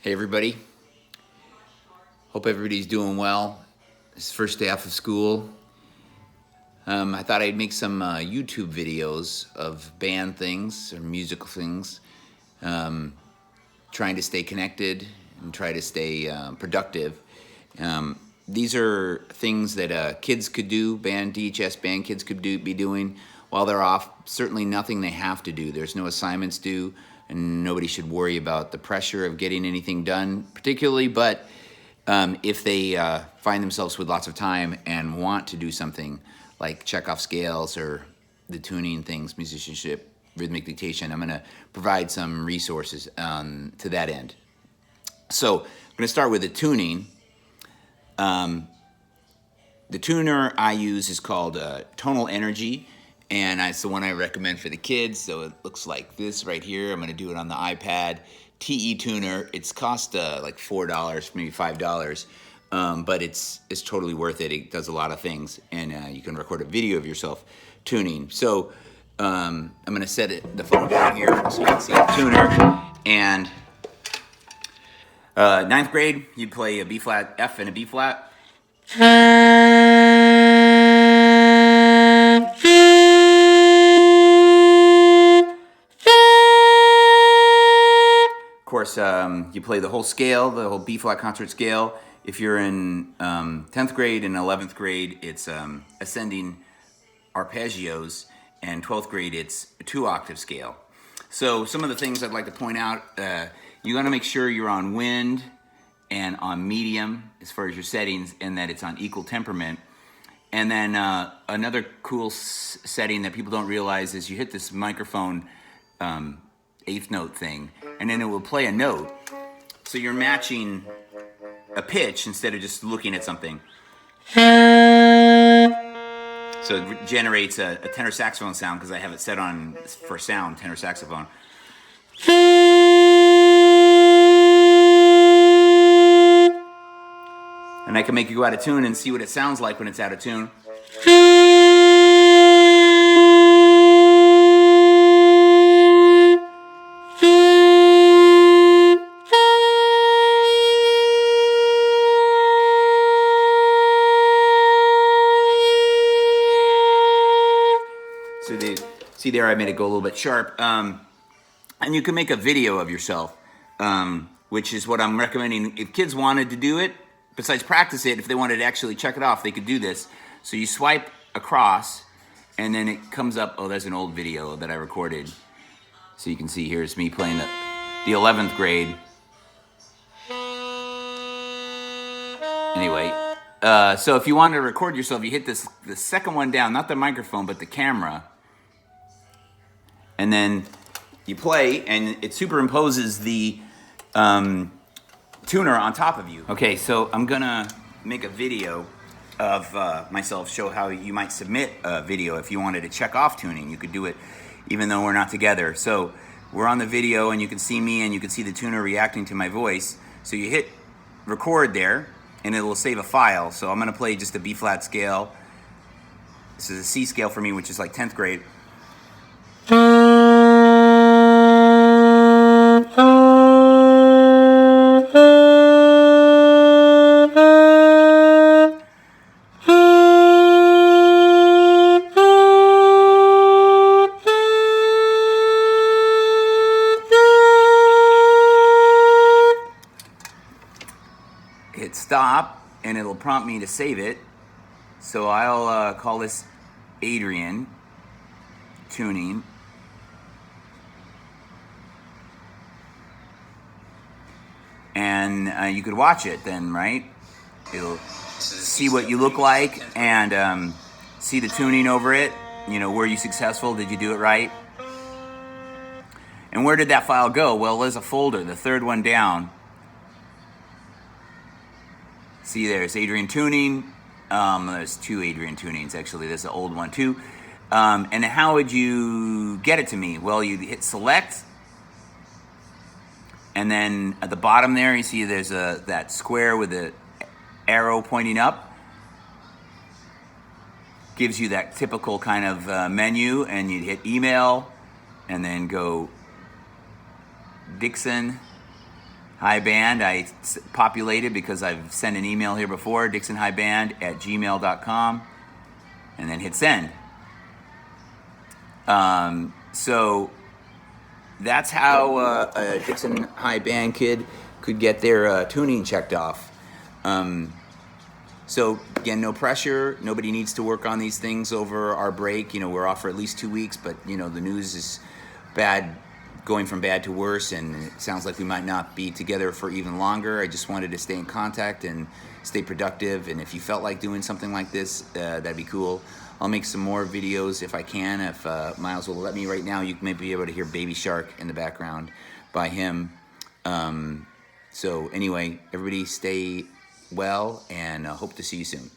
Hey everybody, hope everybody's doing well. It's first day off of school. I thought I'd make some YouTube videos of band things or musical things, trying to stay connected and try to stay productive. These are things that kids could do, DHS band kids could be doing while they're off. Certainly nothing they have to do. There's no assignments due, and nobody should worry about the pressure of getting anything done particularly, but if they find themselves with lots of time and want to do something like check off scales or the tuning things, musicianship, rhythmic dictation, I'm going to provide some resources to that end. So I'm going to start with the tuning. The tuner I use is called Tonal Energy, and it's the one I recommend for the kids. So it looks like this right here. I'm going to do it on the iPad. TE tuner. It's cost like $4, maybe $5, but it's totally worth it. It does a lot of things, and you can record a video of yourself tuning. So I'm going to set the phone down here so you can see the tuner. And ninth grade, you'd play a B flat, F, and a B flat. Of course, you play the whole scale, the whole B flat concert scale. If you're in 10th grade and 11th grade, it's ascending arpeggios, and 12th grade, it's a 2-octave scale. So some of the things I'd like to point out, you got to make sure you're on wind and on medium as far as your settings, and that it's on equal temperament. And then another cool setting that people don't realize is you hit this microphone eighth note thing, and then it will play a note. So you're matching a pitch instead of just looking at something. So it generates a tenor saxophone sound, because I have it set on for sound, tenor saxophone. And I can make you go out of tune and see what it sounds like when it's out of tune. So see there, I made it go a little bit sharp. And you can make a video of yourself, which is what I'm recommending. If kids wanted to do it, besides practice it, if they wanted to actually check it off, they could do this. So you swipe across, and then it comes up. Oh, there's an old video that I recorded. So you can see here's me playing the 11th grade. Anyway, so if you wanted to record yourself, you hit the second one down, not the microphone, but the camera. And then you play, and it superimposes the tuner on top of you. Okay, so I'm gonna make a video of myself, show how you might submit a video if you wanted to check off tuning. You could do it even though we're not together. So we're on the video, and you can see me, and you can see the tuner reacting to my voice. So you hit record there, and it will save a file. So I'm gonna play just a B flat scale. This is a C scale for me, which is like 10th grade. Hit stop, and it'll prompt me to save it. So I'll call this Adrian tuning. And you could watch it then, right? It'll see what you look like, and see the tuning over it. You know, were you successful? Did you do it right? And where did that file go? Well, there's a folder, the third one down. See, there's Adrian tuning. There's 2 Adrian tunings, actually. There's an old one too. And how would you get it to me? Well, you hit select, and then at the bottom there, you see there's that square with the arrow pointing up. Gives you that typical kind of menu, and you'd hit email, and then go Dixon High Band. I populated because I've sent an email here before, dixonhighband@gmail.com, and then hit send. So that's how a Dixon High Band kid could get their tuning checked off. So again, no pressure. Nobody needs to work on these things over our break. We're off for at least 2 weeks, but the news is bad, going from bad to worse, and it sounds like we might not be together for even longer. I just wanted to stay in contact and stay productive, and if you felt like doing something like this, that'd be cool. I'll make some more videos if I can. If Miles will let me right now, you may be able to hear Baby Shark in the background by him. So anyway, everybody stay well, and hope to see you soon.